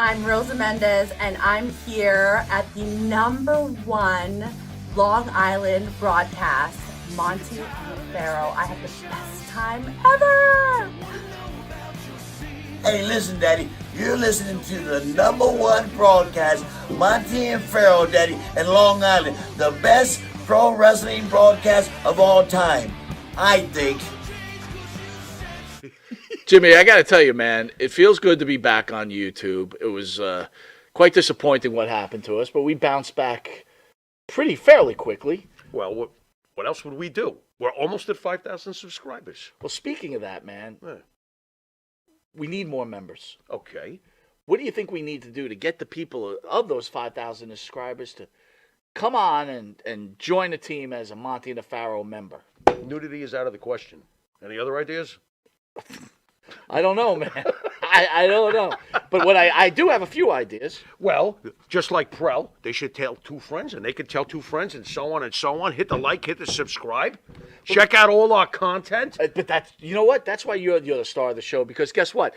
I'm Rosa Mendez, and I'm here at the #1 Long Island broadcast, Monty and Pharaoh. I had the best time ever! Hey, listen, Daddy, you're listening to the #1 broadcast, Monty and Pharaoh, Daddy, in Long Island. The best pro wrestling broadcast of all time, I think. Jimmy, I got to tell you, man, it feels good to be back on YouTube. It was quite disappointing what happened to us, but we bounced back fairly quickly. Well, what else would we do? We're almost at 5,000 subscribers. Well, speaking of that, man, we need more members. Okay. What do you think we need to do to get the people of those 5,000 subscribers to come on and join the team as a Monty and a Pharaoh member? Nudity is out of the question. Any other ideas? I don't know, man. I don't know. But what I do have a few ideas. Well, just like Prel, they should tell 2 friends, and they could tell 2 friends, and so on and so on. Hit the like, hit the subscribe. Check out all our content. But that's, you know what? That's why you're the star of the show, because guess what?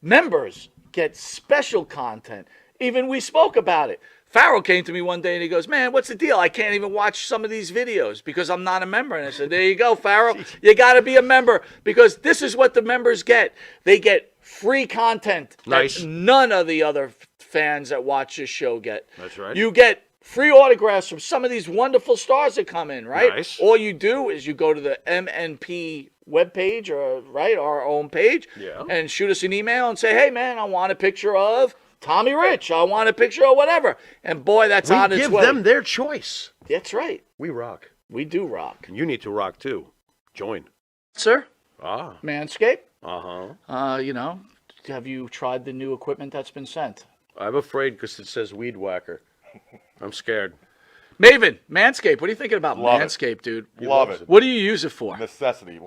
Members get special content. Even we spoke about it. Pharaoh came to me one day and he goes, man, what's the deal? I can't even watch some of these videos because I'm not a member. And I said, there you go, Pharaoh. You got to be a member because this is what the members get. They get free content Nice. that none of the other fans that watch this show get. That's right. You get free autographs from some of these wonderful stars that come in, right? Nice. All you do is you go to the MNP webpage, or right, our own page, and shoot us an email and say, hey, man, I want a picture of Tommy Rich. I want a picture of whatever. And boy, that's on its way. We give them their choice. That's right. We rock. We do rock. And you need to rock, too. Join. Sir? Ah. Manscaped? Uh-huh. Have you tried the new equipment that's been sent? I'm afraid because it says weed whacker. I'm scared. Maven, Manscaped. What are you thinking about Love it. Manscaped, dude? Love it. What do you use it for? Necessity.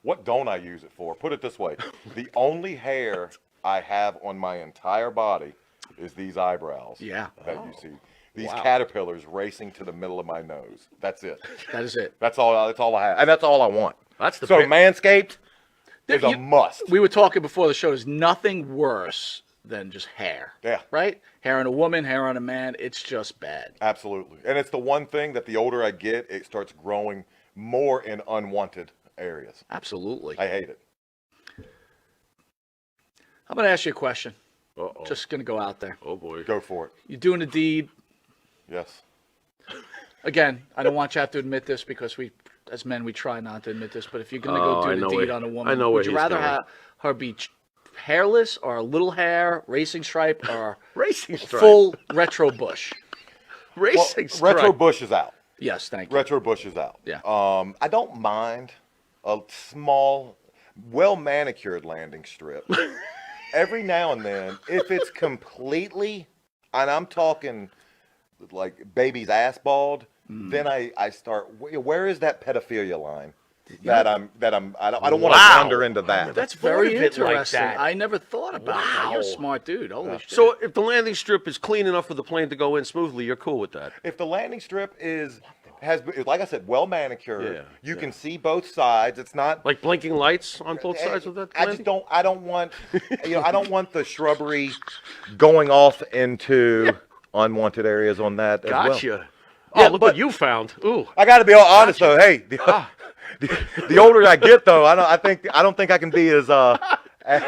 What don't I use it for? Put it this way. The only hair I have on my entire body is these eyebrows. Yeah. That you see. These caterpillars racing to the middle of my nose. That's it. That is it. That's all I have. And that's all I want. That's the So big- Manscaped is a must. We were talking before the show. There's nothing worse than just hair. Yeah. Right? Hair on a woman, hair on a man. It's just bad. Absolutely. And it's the one thing that the older I get, it starts growing more in unwanted areas. Absolutely. I hate it. I'm going to ask you a question. Uh-oh. Just going to go out there. Oh, boy. Go for it. You're doing a deed. Yes. Again, I don't want you to have to admit this because we, as men, we try not to admit this. But if you're going to Oh, go I do know the deed where- on a woman, I know where would you he's rather going. have her be hairless or a little hair, racing stripe, or Racing stripe. full retro bush? Racing Well, stripe. Retro Bush is out. Yes, thank you. Retro Bush is out. Yeah. I don't mind a small, well manicured landing strip. Every now and then, if it's completely, and I'm talking like baby's ass bald, then I start. Where is that pedophilia line? I don't want to Wow. wander into that. That's thought very of it like interesting. that. I never thought about that. You're a Wow. smart dude. Holy shit. So if the landing strip is clean enough for the plane to go in smoothly, you're cool with that? If the landing strip has, like I said, well manicured, Yeah, you can see both sides. It's not Like blinking lights on both sides of that I landing? just don't. I don't want. I don't want the shrubbery going off into unwanted areas on that as well. Gotcha. Yeah, Oh, look but- what you found. Ooh. I got to be all honest though. Hey, the older I get though, I don't think I can be as I found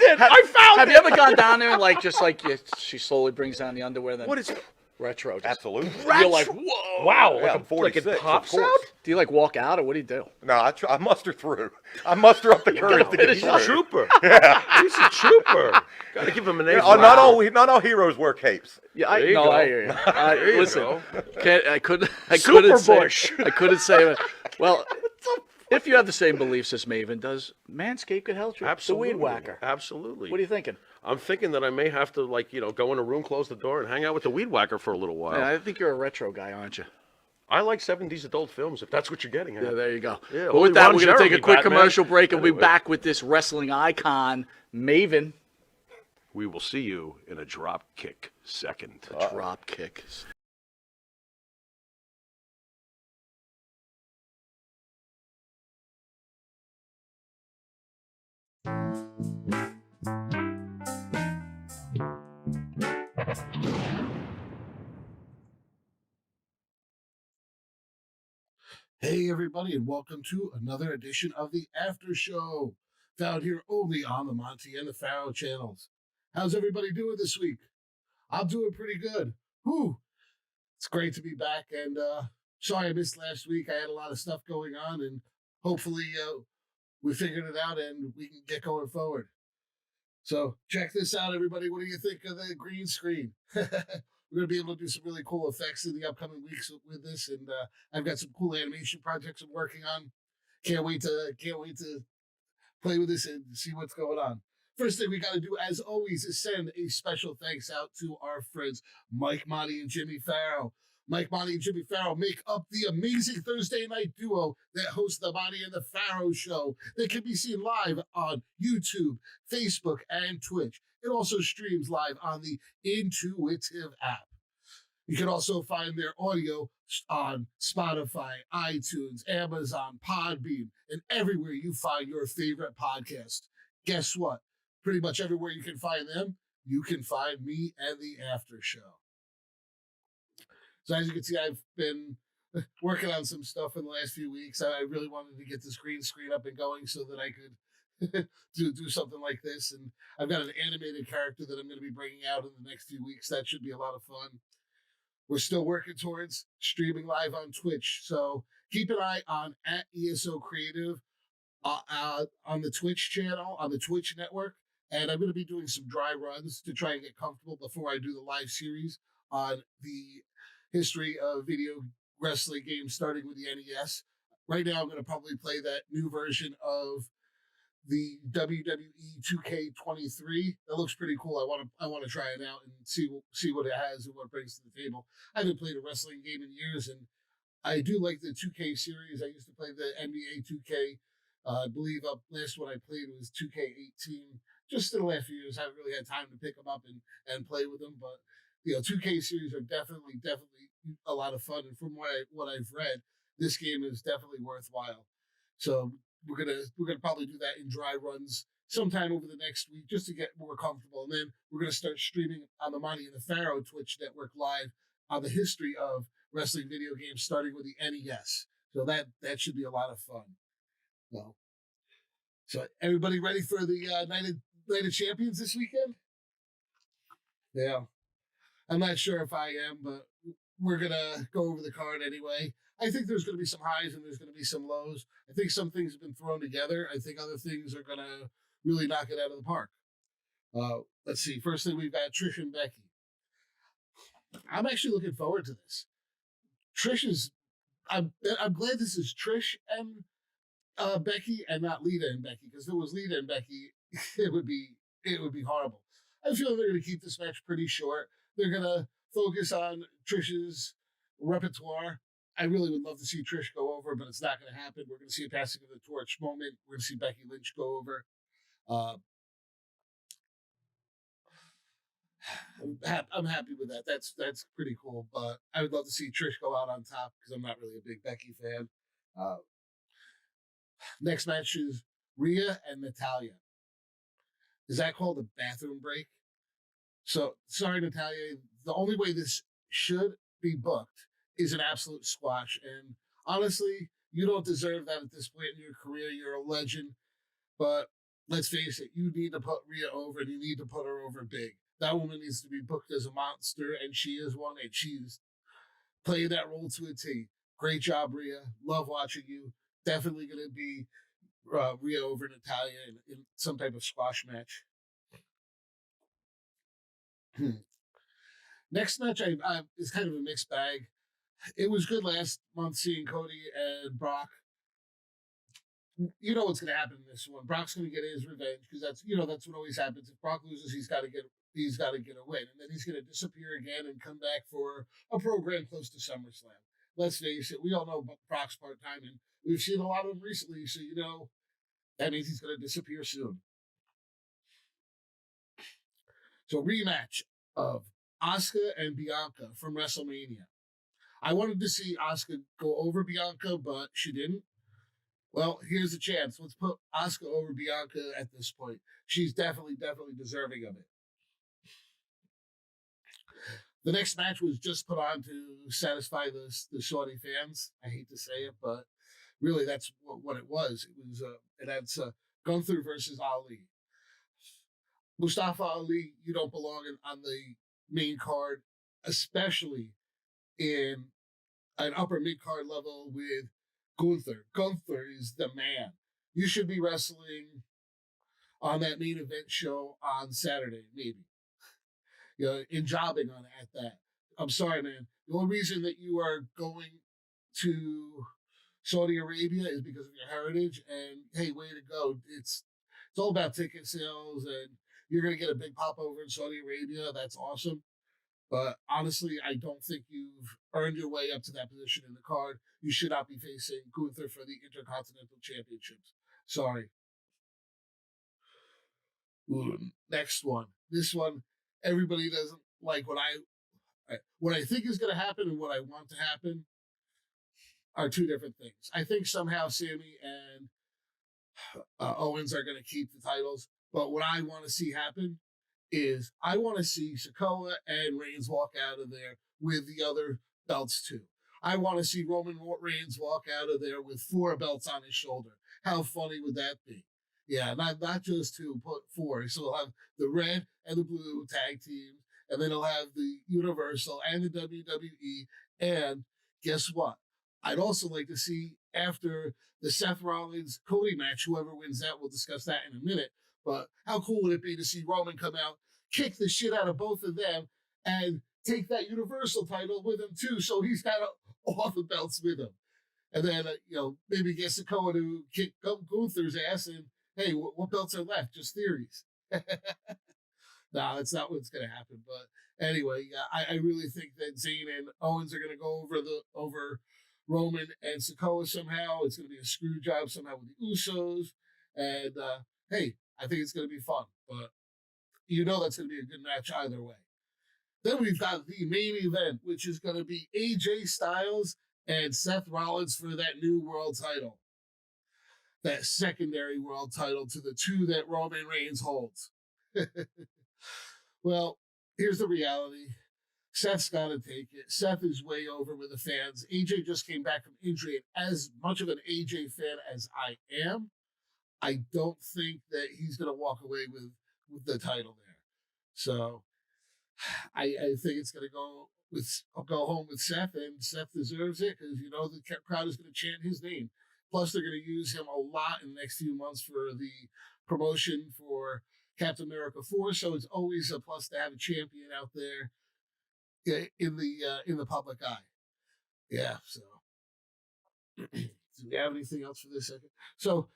it! I found have it! you ever gone down there and she slowly brings down the underwear? Then What is retro? Just, Absolutely. You're like, whoa! Wow, Yeah, like, I'm 46, like it of pops course. out? Do you like walk out or what do you do? No, I muster through. I muster up the courage to get He's a through. trooper. He's a trooper. Gotta give him an A. Not all heroes wear capes. Yeah, There you go. I hear you. There you Listen, go. I couldn't Super say. Bush. I couldn't say. Well, if you have the same beliefs as Maven does, Manscaped could help you. Absolutely. The weed whacker. Absolutely. What are you thinking? I'm thinking that I may have to, go in a room, close the door, and hang out with the weed whacker for a little while. Yeah, I think you're a retro guy, aren't you? I like 70s adult films, if that's what you're getting at. Yeah, there you go. Yeah, but only with that, Ron we're going to take a Jeremy, quick Batman. commercial break, and we'll be Anyway. back with this wrestling icon, Maven. We will see you in a drop kick second. Drop kick. Hey, everybody, and welcome to another edition of the After Show, found here only on the Monty and the Pharaoh channels. How's everybody doing this week? I'm doing pretty good. Whew, it's great to be back, and sorry I missed last week. I had a lot of stuff going on, and hopefully we figured it out and we can get going forward. So check this out, everybody. What do you think of the green screen? We're going to be able to do some really cool effects in the upcoming weeks with this, and I've got some cool animation projects I'm working on. Can't wait to play with this and see what's going on. First thing we got to do, as always, is send a special thanks out to our friends Mike, Monty, and Jimmy Farrow. Mike, Monty, and Jimmy Farrow make up the amazing Thursday night duo that hosts the Monty and the Pharaoh show that can be seen live on YouTube, Facebook, and Twitch. It also streams live on the Intuitive app. You can also find their audio on Spotify, iTunes, Amazon, Podbean, and everywhere you find your favorite podcast. Guess what? Pretty much everywhere you can find them, you can find me and the After Show. So as you can see, I've been working on some stuff in the last few weeks. I really wanted to get this green screen up and going so that I could do something like this. And I've got an animated character that I'm going to be bringing out in the next few weeks. That should be a lot of fun. We're still working towards streaming live on Twitch. So keep an eye on @ESO Creative on the Twitch channel, on the Twitch network. And I'm going to be doing some dry runs to try and get comfortable before I do the live series on the history of video wrestling games, starting with the NES. Right now, I'm going to probably play that new version of the WWE 2K23. That looks pretty cool. I want to try it out and see what it has and what it brings to the table. I haven't played a wrestling game in years, and I do like the 2K series. I used to play the NBA 2K. I believe last one I played was 2K18. Just in the last few years, I haven't really had time to pick them up and play with them. But 2K series are definitely a lot of fun. And from what I've read, this game is definitely worthwhile. So we're gonna probably do that in dry runs sometime over the next week just to get more comfortable. And then we're gonna start streaming on the Monty and the Pharaoh Twitch network live on the history of wrestling video games, starting with the NES. So that should be a lot of fun. Well, so everybody ready for the Night of Champions this weekend? Yeah. I'm not sure if I am, but we're going to go over the card anyway. I think there's going to be some highs and there's going to be some lows. I think some things have been thrown together. I think other things are going to really knock it out of the park. Let's see. First thing, we've got Trish and Becky. I'm actually looking forward to this. I'm glad this is Trish and Becky and not Lita and Becky, because if it was Lita and Becky, it would be horrible. I feel they're going to keep this match pretty short. They're going to focus on Trish's repertoire. I really would love to see Trish go over, but it's not going to happen. We're going to see a passing of the torch moment. We're going to see Becky Lynch go over. I'm happy with that. That's pretty cool. But I would love to see Trish go out on top because I'm not really a big Becky fan. Next match is Rhea and Natalya. Is that called a bathroom break? So, sorry, Natalya. The only way this should be booked is an absolute squash. And honestly, you don't deserve that at this point in your career. You're a legend. But let's face it, you need to put Rhea over, and you need to put her over big. That woman needs to be booked as a monster, and she is one, and she's playing that role to a T. Great job, Rhea. Love watching you. Definitely going to be Rhea over Natalya in some type of squash match. Next match is kind of a mixed bag. It was good last month seeing Cody and Brock. You know what's going to happen in this one. Brock's going to get his revenge because that's what always happens. If Brock loses, he's got to get a win, and then he's going to disappear again and come back for a program close to SummerSlam. Let's face it, we all know Brock's part-time, and we've seen a lot of him recently, so that means he's going to disappear soon. So rematch of Asuka and Bianca from WrestleMania. I wanted to see Asuka go over Bianca, but she didn't. Well, here's a chance. Let's put Asuka over Bianca at this point. She's definitely deserving of it. The next match was just put on to satisfy the Saudi fans. I hate to say it, but really that's what it was. It had Gunther versus Ali. Mustafa Ali, you don't belong on the main card, especially in an upper mid card level with Gunther. Gunther is the man. You should be wrestling on that main event show on Saturday, maybe. In jobbing on at that. I'm sorry, man. The only reason that you are going to Saudi Arabia is because of your heritage. And hey, way to go! It's all about ticket sales, and you're gonna get a big pop over in Saudi Arabia. That's awesome. But honestly, I don't think you've earned your way up to that position in the card. You should not be facing Gunther for the Intercontinental Championships. Sorry. Ooh, next one. This one, everybody doesn't like what I think is going to happen and what I want to happen are two different things. I think somehow Sammy and Owens are going to keep the titles, but what I want to see happen is I want to see Sikoa and Reigns walk out of there with the other belts too. I want to see Roman Reigns walk out of there with 4 belts on his shoulder. How funny would that be? Yeah, not just 2, but 4. So he'll have the red and the blue tag teams, and then he'll have the Universal and the WWE. And guess what? I'd also like to see after the Seth Rollins Cody match, whoever wins that, we'll discuss that in a minute. But how cool would it be to see Roman come out, kick the shit out of both of them, and take that Universal title with him too? So he's got all the belts with him. And then, maybe get Sikoa to kick Gunther's ass, and hey, what belts are left? Just theories. No, that's not what's going to happen. But anyway, I really think that Zayn and Owens are going to go over Roman and Sikoa somehow. It's going to be a screw job somehow with the Usos. And hey, I think it's going to be fun. But that's going to be a good match either way. Then we've got the main event, which is going to be AJ Styles and Seth Rollins for that new world title. That secondary world title to the 2 that Roman Reigns holds. Well, here's the reality. Seth's got to take it. Seth is way over with the fans. AJ just came back from injury, and as much of an AJ fan as I am, I don't think that he's going to walk away with the title there. So I think it's going to go home with Seth, and Seth deserves it because, the crowd is going to chant his name. Plus, they're going to use him a lot in the next few months for the promotion for Captain America 4. So it's always a plus to have a champion out there in the public eye. Yeah. So, do we have anything else for this second? So,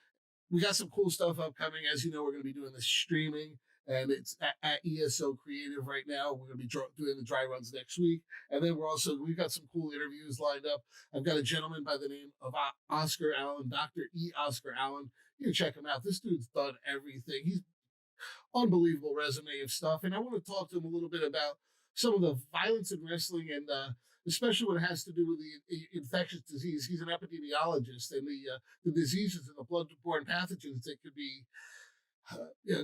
we got some cool stuff upcoming. As you know, we're going to be doing this streaming, and it's at ESO Creative right now. We're going to be doing the dry runs next week. And then we've got some cool interviews lined up. I've got a gentleman by the name of Oscar Allen, Dr. E. Oscar Allen. You can check him out. This dude's done everything. He's unbelievable resume of stuff. And I want to talk to him a little bit about some of the violence in wrestling, and especially when it has to do with the infectious disease. He's an epidemiologist, and the diseases and the blood-borne pathogens that could be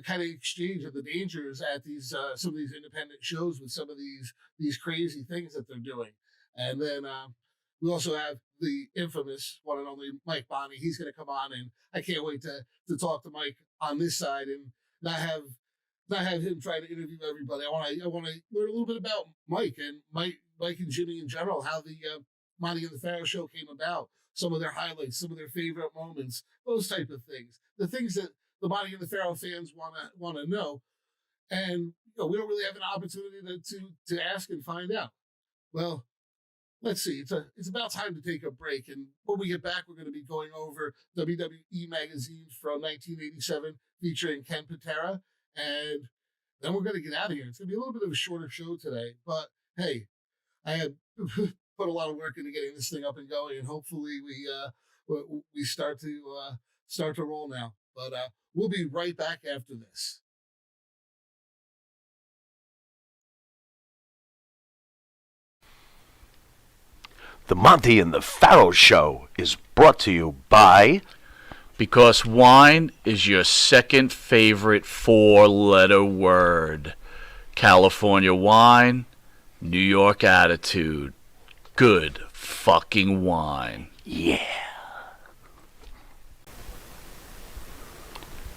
kind of exchanged, and the dangers at these some of these independent shows with some of these crazy things that they're doing. And then we also have the infamous one and only Mike Bonney. He's going to come on, and I can't wait to talk to Mike on this side and not have him trying to interview everybody. I want to learn a little bit about Mike and Jimmy in general, how the Monty and the Pharaoh show came about, some of their highlights, some of their favorite moments, those type of things. The things that the Monty and the Pharaoh fans want to know, and we don't really have an opportunity to ask and find out. Well, let's see. It's about time to take a break, and when we get back, we're going to be going over WWE magazine from 1987 featuring Ken Patera. And then we're going to get out of here. It's going to be a little bit of a shorter show today, but hey, I had put a lot of work into getting this thing up and going, and hopefully we start to roll now. But we'll be right back after this. The Monty and the Pharaoh Show is brought to you by... Because wine is your second favorite 4-letter word. California wine, New York attitude. Good fucking wine.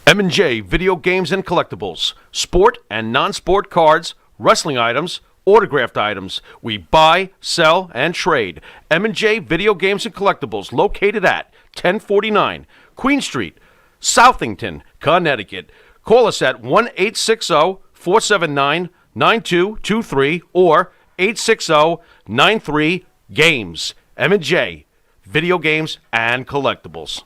M&J Video Games and Collectibles. Sport and non-sport cards, wrestling items, autographed items. We buy, sell, and trade. M&J Video Games and Collectibles, located at 1049 Queen Street, Southington, Connecticut. Call us at 1-860-479-9223 or 860-93-GAMES. M&J Video Games and Collectibles.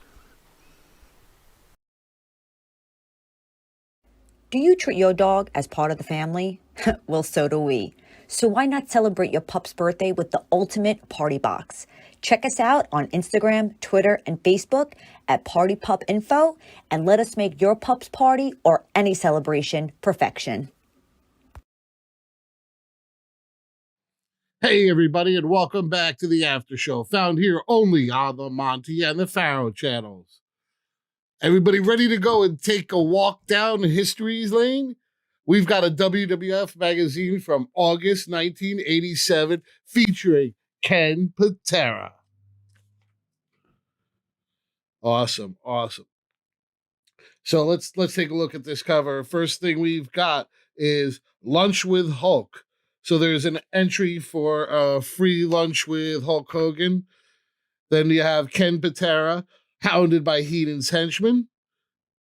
Do you treat your dog as part of the family? Well, so do we. So why not celebrate your pup's birthday with the ultimate party box? Check us out on Instagram, Twitter, and Facebook at Party Pup Info, and let us make your pup's party or any celebration perfection. Hey, everybody, and welcome back to the After Show, found here only on the Monty and the Pharaoh channels. Everybody ready to go and take a walk down history's lane? We've got a WWF magazine from August 1987 featuring Ken Patera. Awesome. So let's take a look at this cover. First thing we've got is Lunch with Hulk. So there's an entry for a free lunch with Hulk Hogan. Then you have Ken Patera, hounded by Heenan's henchmen.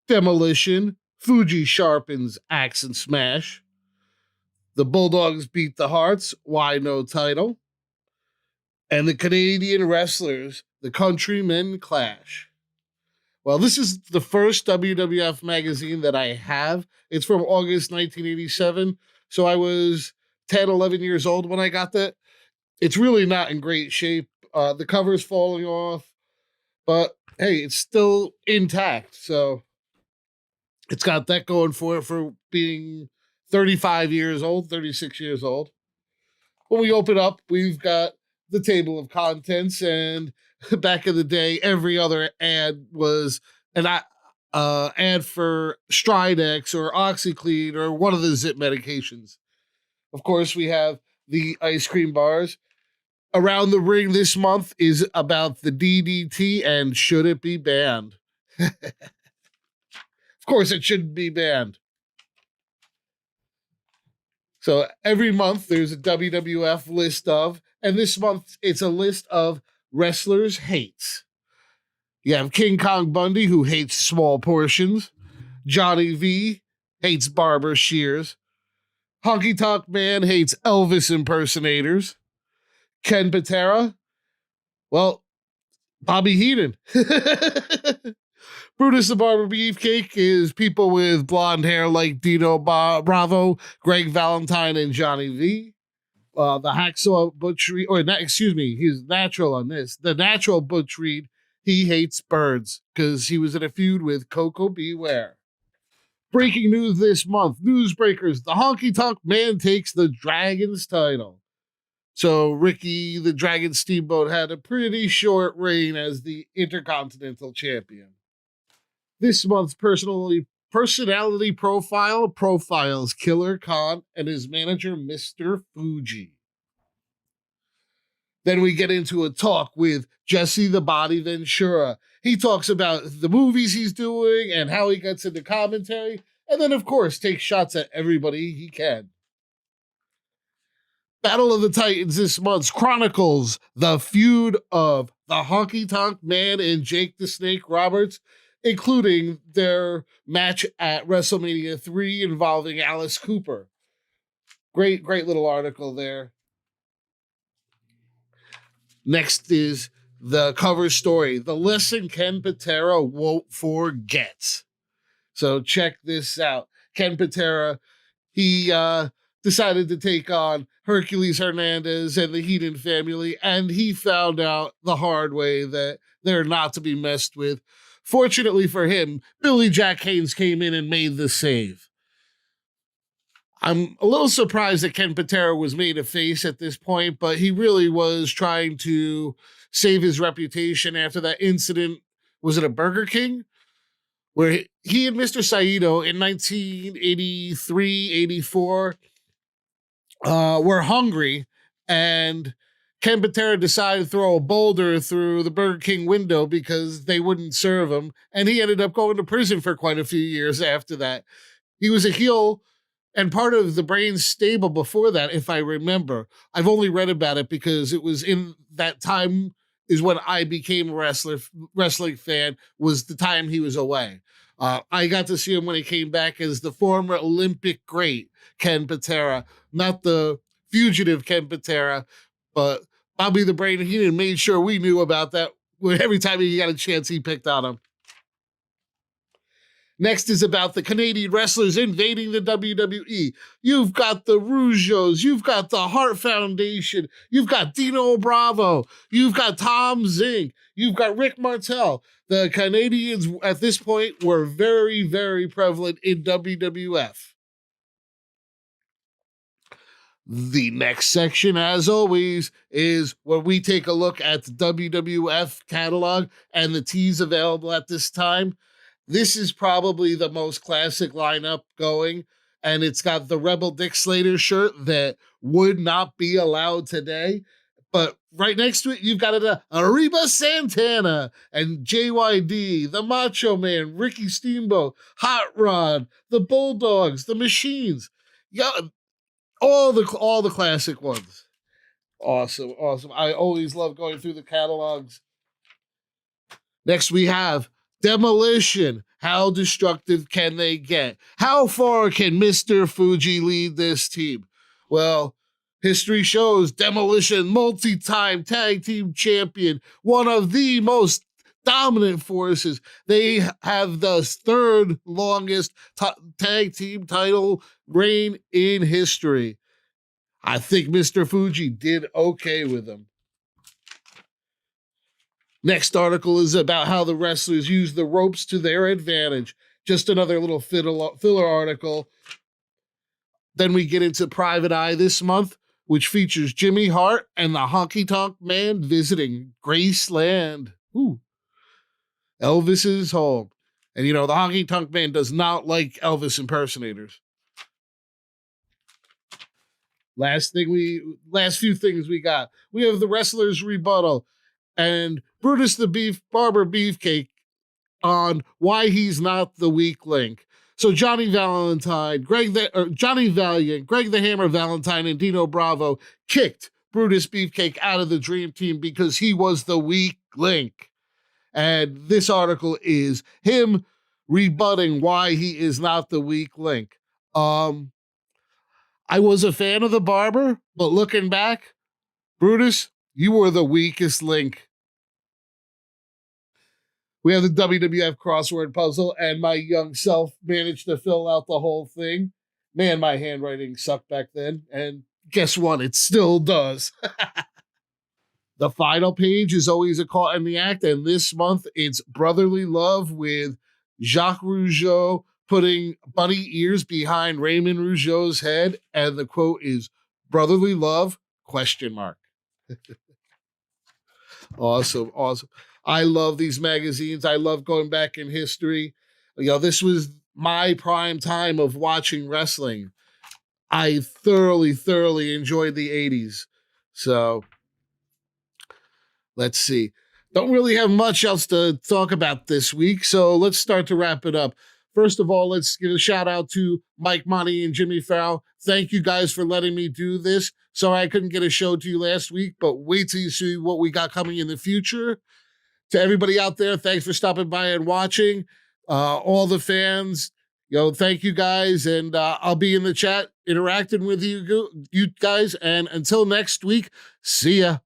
Demolition. Fuji sharpens axe and smash. The Bulldogs beat the Hearts. Why no title? And the Canadian wrestlers, the Countrymen clash. Well, this is the first WWF magazine that I have. It's from August 1987. So I was 10, 11 years old when I got that. It's really not in great shape. The cover's falling off. But hey, it's still intact. So it's got that going for it for being 35 years old, 36 years old. When we open up, we've got the table of contents, and back in the day, every other ad was an ad for Stridex or OxyClean or one of the Zip medications. Of course, we have the ice cream bars. Around the Ring this month is about the DDT and should it be banned? Of course, it shouldn't be banned. So every month there's a WWF list of, and this month it's a list of wrestlers' hates. You have King Kong Bundy, who hates small portions. Johnny V hates barber shears. Honky Tonk Man hates Elvis impersonators. Ken Patera, well, Bobby Heenan. Brutus the Barber Beefcake is people with blonde hair like Dino Bravo, Greg Valentine, and Johnny V. The Hacksaw Butch Reed, he's natural on this. The natural Butch Reed, he hates birds because he was in a feud with Coco Beware. Breaking news this month, Newsbreakers, the Honky Tonk Man takes the Dragon's title. So Ricky the Dragon Steamboat had a pretty short reign as the Intercontinental Champion. This month's personality profile profiles Killer Khan and his manager, Mr. Fuji. Then we get into a talk with Jesse the Body Ventura. He talks about the movies he's doing and how he gets into commentary, and then, of course, takes shots at everybody he can. Battle of the Titans this month chronicles the feud of the Honky Tonk Man and Jake the Snake Roberts, including their match at WrestleMania 3 involving Alice Cooper. Great little article there. Next is the cover story, the lesson Ken Patera won't forget. So check this out. Ken Patera, he decided to take on Hercules Hernandez and the Heenan family, and he found out the hard way that they're not to be messed with. Fortunately for him, Billy Jack Haynes came in and made the save. I'm a little surprised that Ken Patera was made a face at this point, but he really was trying to save his reputation after that incident. Was it a Burger King? Where he and Mr. Saito in 1983, 84 were hungry, and Ken Patera decided to throw a boulder through the Burger King window because they wouldn't serve him, and he ended up going to prison for quite a few years after that. He was a heel and part of the Brains stable before that, if I remember. I've only read about it because it was in that time is when I became a wrestling fan, was the time he was away. I got to see him when he came back as the former Olympic great Ken Patera, not the fugitive Ken Patera, but Bobby the Brain Heenan made sure we knew about that. Every time he got a chance, he picked on him. Next is about the Canadian wrestlers invading the WWE. You've got the Rougeaus, you've got the Hart Foundation, you've got Dino Bravo, you've got Tom Zink, you've got Rick Martel. The Canadians at this point were very, very prevalent in WWF. The next section, as always, is where we take a look at the WWF catalog and the tees available at this time. This is probably the most classic lineup going, and it's got the Rebel Dick Slater shirt that would not be allowed today. But right next to it, you've got Arriba Santana and JYD, the Macho Man, Ricky Steamboat, Hot Rod, the Bulldogs, the Machines. Yeah, all the classic ones. Awesome. I always love going through the catalogs. Next we have Demolition. How destructive can they get? How far can Mr. Fuji lead this team? Well, history shows Demolition, multi-time tag team champion, one of the most dominant forces. They have the third longest tag team title reign in history. I think Mr. Fuji did okay with them. Next article is about how the wrestlers use the ropes to their advantage. Just another little filler article. Then we get into Private Eye this month, which features Jimmy Hart and the Honky Tonk Man visiting Graceland. Ooh. Elvis's home. And you know, the Honky Tonk Man does not like Elvis impersonators. Last few things we got. We have the wrestlers' rebuttal and Brutus the Barber Beefcake on why he's not the weak link. So Johnny Valentine, Johnny Valiant, Greg the Hammer Valentine, and Dino Bravo kicked Brutus Beefcake out of the Dream Team because he was the weak link. And this article is him rebutting why he is not the weak link. I was a fan of the Barber, but looking back, Brutus, you were the weakest link. We have the WWF crossword puzzle, and my young self managed to fill out the whole thing. Man, my handwriting sucked back then, and guess what? It still does. The final page is always a caught in the act, and this month it's Brotherly Love with Jacques Rougeau putting bunny ears behind Raymond Rougeau's head, and the quote is "Brotherly Love?" ? Awesome. I love these magazines. I love going back in history. You know, this was my prime time of watching wrestling. I thoroughly enjoyed the 80s. So let's see. Don't really have much else to talk about this week, so let's start to wrap it up. First of all, let's give a shout out to Mike, Monty, and Jimmy Farrell. Thank you guys for letting me do this. Sorry I couldn't get a show to you last week, but wait till you see what we got coming in the future. To everybody out there, thanks for stopping by and watching. All the fans, thank you guys, and I'll be in the chat interacting with you guys. And until next week, see ya.